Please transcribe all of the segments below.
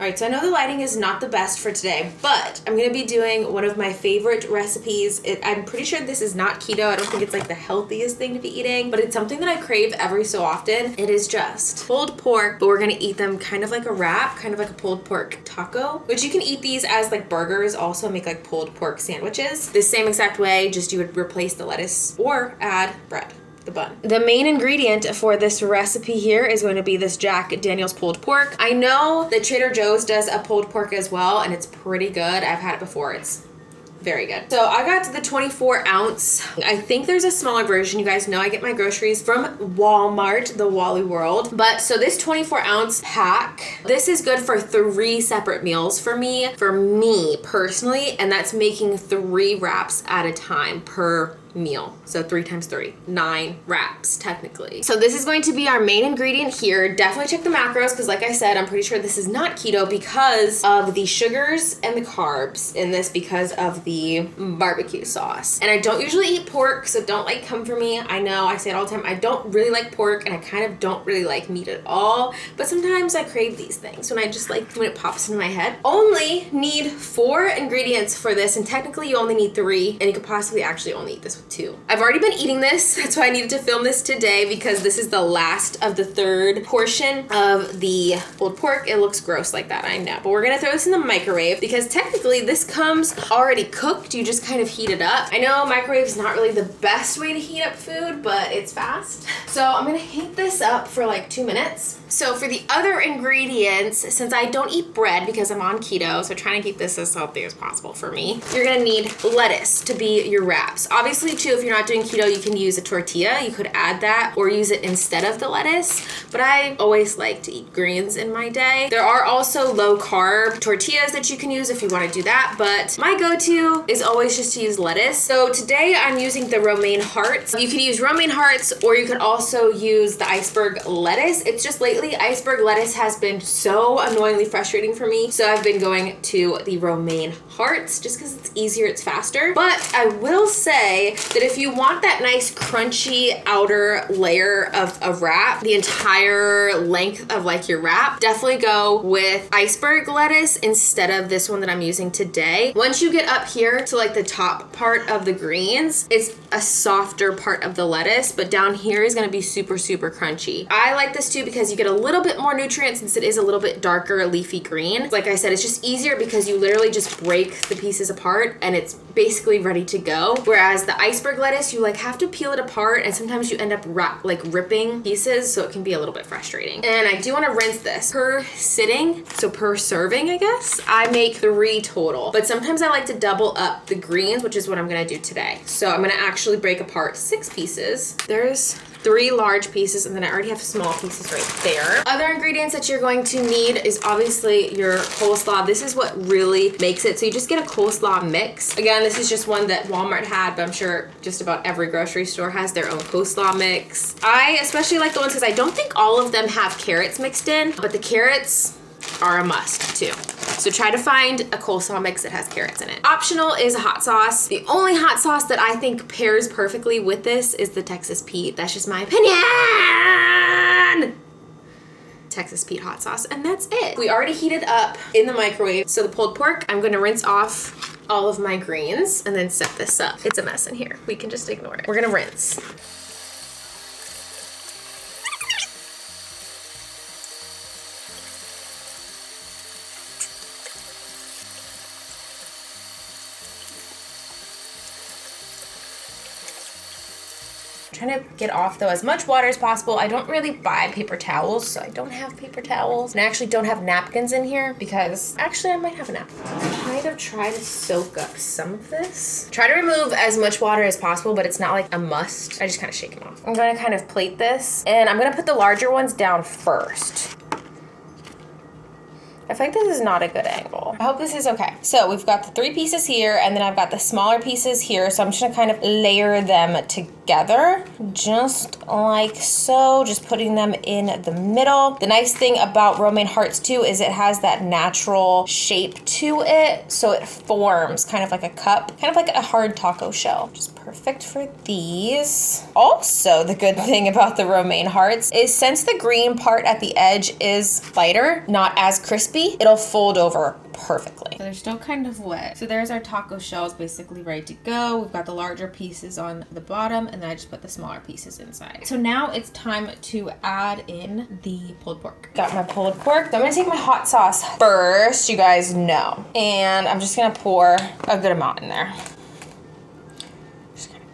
All right, so I know the lighting is not the best for today, but I'm gonna be doing one of my favorite recipes. I'm pretty sure this is not keto. I don't think it's like the healthiest thing to be eating, but it's something that I crave every so often. It is just pulled pork, but we're gonna eat them kind of like a wrap, kind of like a pulled pork taco, which you can eat these as like burgers, also make like pulled pork sandwiches. The same exact way, just you would replace the lettuce or add bread. The bun. The main ingredient for this recipe here is going to be this Jack Daniel's pulled pork. I know that Trader Joe's does a pulled pork as well, and it's pretty good. I've had it before. It's very good. So I got the 24 ounce. I think there's a smaller version. You guys know I get my groceries from Walmart, the Wally World. But so this 24 ounce pack, this is good for 3 separate meals for me personally, and that's making 3 wraps at a time per meal. So 3 times 3, 9 wraps technically. So this is going to be our main ingredient here. Definitely check the macros because like I said, I'm pretty sure this is not keto because of the sugars and the carbs in this because of the barbecue sauce. And I don't usually eat pork, so don't like come for me. I know I say it all the time. I don't really like pork and I kind of don't really like meat at all, but sometimes I crave these things when I just like when it pops into my head. Only need 4 ingredients for this, and technically you only need 3, and you could possibly actually only eat this with 2. I've already been eating this. That's why I needed to film this today because this is the last of the 3rd portion of the pulled pork. It looks gross like that, I know. But we're gonna throw this in the microwave because technically this comes already cooked. You just kind of heat it up. I know microwave is not really the best way to heat up food, but it's fast. So I'm gonna heat this up for like 2 minutes. So for the other ingredients, since I don't eat bread because I'm on keto, so trying to keep this as healthy as possible for me, you're gonna need lettuce to be your wraps. Obviously too, if you're not doing keto, you can use a tortilla. You could add that or use it instead of the lettuce, but I always like to eat greens in my day. There are also low carb tortillas that you can use if you wanna do that, but my go-to is always just to use lettuce. So today I'm using the romaine hearts. You can use romaine hearts or you could also use the iceberg lettuce. It's just lately iceberg lettuce has been so annoyingly frustrating for me, so I've been going to the romaine hearts just because it's easier, it's faster. But I will say that if you want that nice crunchy outer layer of a wrap, the entire length of like your wrap, definitely go with iceberg lettuce instead of this one that I'm using today. Once you get up here to like the top part of the greens, it's a softer part of the lettuce, but down here is gonna be super, super crunchy. I like this too because you get a little bit more nutrients since it is a little bit darker leafy green. Like I said, it's just easier because you literally just break the pieces apart and it's basically ready to go. Whereas the iceberg lettuce, you like have to peel it apart and sometimes you end up ripping pieces, so it can be a little bit frustrating. And I do want to rinse this per sitting, so per serving, I guess. I make 3 total, but sometimes I like to double up the greens, which is what I'm gonna do today. So I'm gonna actually break apart 6 pieces. There's 3 large pieces, and then I already have small pieces right there. Other ingredients that you're going to need is obviously your coleslaw. This is what really makes it. So you just get a coleslaw mix. Again, this is just one that Walmart had, but I'm sure just about every grocery store has their own coleslaw mix. I especially like the ones because I don't think all of them have carrots mixed in, but the carrots are a must too. So try to find a coleslaw mix that has carrots in it. Optional is a hot sauce. The only hot sauce that I think pairs perfectly with this is the Texas Pete. That's just my opinion. Texas Pete hot sauce, and that's it. We already heated up in the microwave. So the pulled pork, I'm gonna rinse off all of my greens and then set this up. It's a mess in here. We can just ignore it. We're gonna rinse. Trying to get off though as much water as possible. I don't really buy paper towels, so I don't have paper towels. And I actually don't have napkins in here because actually I might have a napkin. I'm gonna try to soak up some of this. Try to remove as much water as possible, but it's not like a must. I just kind of shake them off. I'm gonna kind of plate this and I'm gonna put the larger ones down first. I think this is not a good angle. I hope this is okay. So we've got the 3 pieces here and then I've got the smaller pieces here. So I'm just gonna kind of layer them together just like so, just putting them in the middle. The nice thing about romaine hearts too is it has that natural shape to it. So it forms kind of like a cup, kind of like a hard taco shell. Just perfect for these. Also, the good thing about the romaine hearts is since the green part at the edge is lighter, not as crispy crispy, it'll fold over perfectly. So they're still kind of wet. So there's our taco shells basically ready to go. We've got the larger pieces on the bottom, and then I just put the smaller pieces inside. So now it's time to add in the pulled pork. Got my pulled pork. So I'm gonna take my hot sauce first, you guys know. And I'm just gonna pour a good amount in there.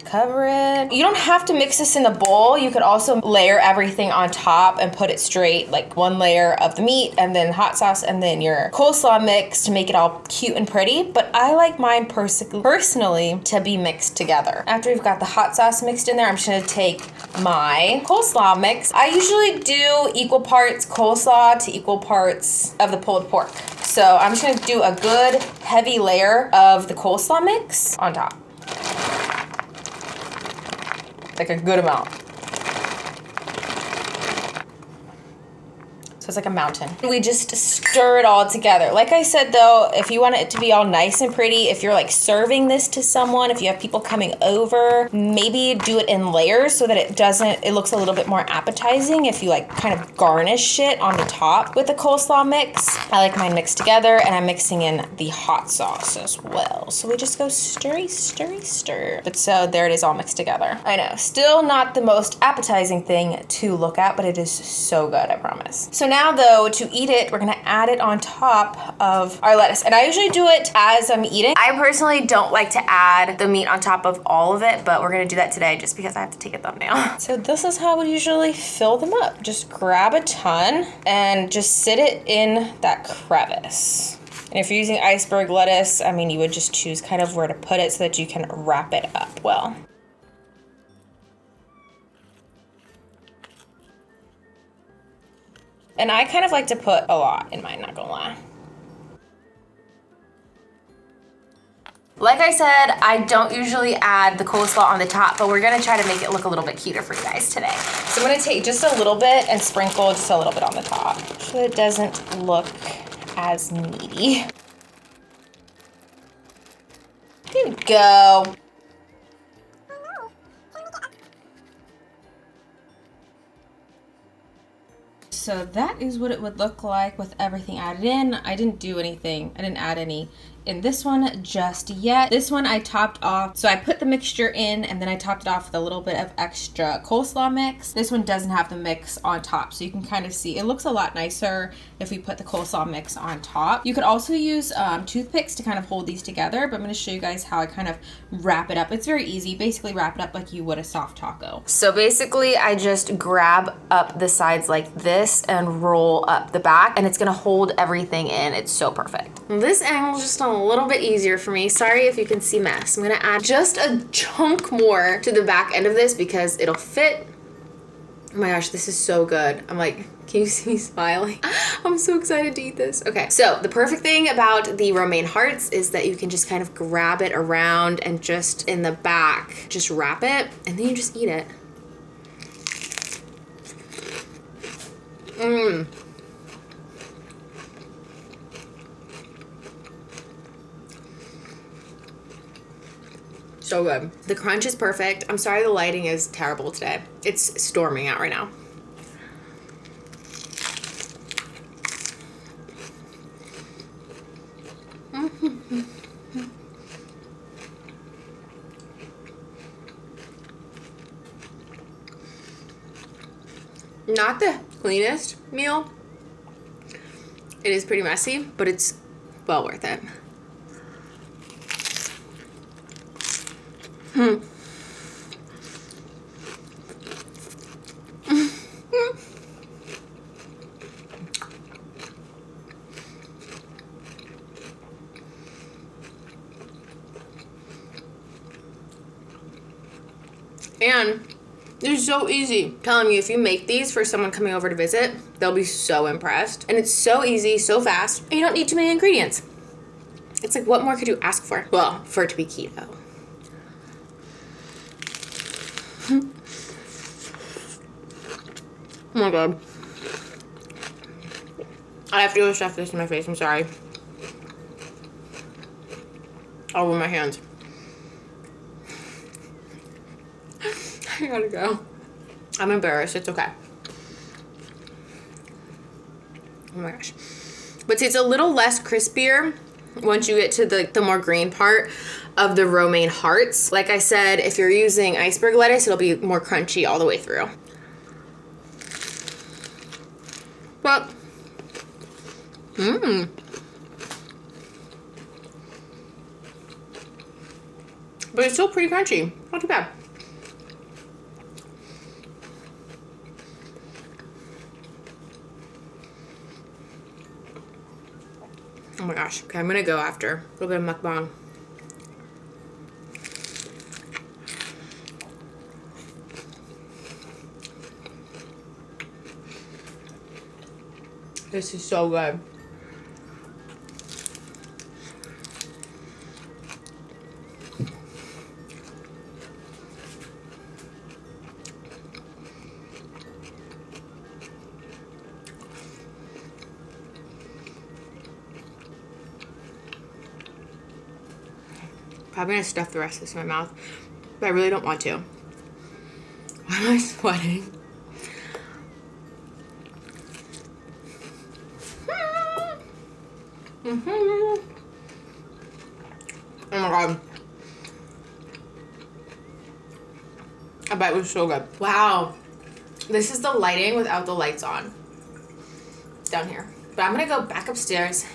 Cover it. You don't have to mix this in the bowl. You could also layer everything on top and put it straight, like one layer of the meat and then hot sauce and then your coleslaw mix to make it all cute and pretty. But I like mine personally to be mixed together. After we've got the hot sauce mixed in there, I'm just gonna take my coleslaw mix. I usually do equal parts coleslaw to equal parts of the pulled pork. So I'm just gonna do a good heavy layer of the coleslaw mix on top. Like a good amount. So it's like a mountain. We just stir it all together. Like I said though, if you want it to be all nice and pretty, if you're like serving this to someone, if you have people coming over, maybe do it in layers so that it looks a little bit more appetizing if you like kind of garnish it on the top with the coleslaw mix. I like mine mixed together, and I'm mixing in the hot sauce as well. So we just go stirry, stirry, stir. But so there it is all mixed together. I know, still not the most appetizing thing to look at, but it is so good, I promise. So now though, to eat it, we're gonna add it on top of our lettuce. And I usually do it as I'm eating. I personally don't like to add the meat on top of all of it, but we're gonna do that today just because I have to take a thumbnail. So this is how we usually fill them up. Just grab a ton and just sit it in that crevice. And if you're using iceberg lettuce, I mean, you would just choose kind of where to put it so that you can wrap it up well. And I kind of like to put a lot in mine, not gonna lie. Like I said, I don't usually add the coleslaw on the top, but we're gonna try to make it look a little bit cuter for you guys today. So I'm gonna take just a little bit and sprinkle just a little bit on the top so it doesn't look as meaty. Here we go. So that is what it would look like with everything added in. I didn't do anything. I didn't add any in this one just yet. This one I topped off. So I put the mixture in and then I topped it off with a little bit of extra coleslaw mix. This one doesn't have the mix on top. So you can kind of see it looks a lot nicer if we put the coleslaw mix on top. You could also use toothpicks to kind of hold these together, but I'm going to show you guys how I kind of wrap it up. It's very easy. Basically wrap it up like you would a soft taco. So basically I just grab up the sides like this and roll up the back, and it's gonna hold everything in. It's so perfect. This angle is just a little bit easier for me. Sorry if you can see mess. I'm gonna add just a chunk more to the back end of this because it'll fit. Oh my gosh, this is so good. I'm like, can you see me smiling? I'm so excited to eat this. Okay, so the perfect thing about the romaine hearts is that you can just kind of grab it around and just in the back, just wrap it, and then you just eat it. Mmm. So good. The crunch is perfect. I'm sorry the lighting is terrible today. It's storming out right now. Not the cleanest meal. It is pretty messy, but it's well worth it. And it's so easy. I'm telling you, if you make these for someone coming over to visit, they'll be so impressed. And it's so easy, so fast, and you don't need too many ingredients. It's like, what more could you ask for? Well, for it to be keto. Oh my god. I have to go stuff this in my face, I'm sorry. I'll ruin my hands. I gotta go. I'm embarrassed, it's okay. Oh my gosh. But see, it's a little less crispier once you get to the more green part of the romaine hearts. Like I said, if you're using iceberg lettuce, it'll be more crunchy all the way through. But, but it's still pretty crunchy. Not too bad. Oh my gosh. Okay, I'm gonna go after a little bit of mukbang. This is so good. Probably gonna stuff the rest of this in my mouth, but I really don't want to. Why am I sweating? Oh my god. I bet it was so good. Wow. This is the lighting without the lights on. Down here. But I'm gonna go back upstairs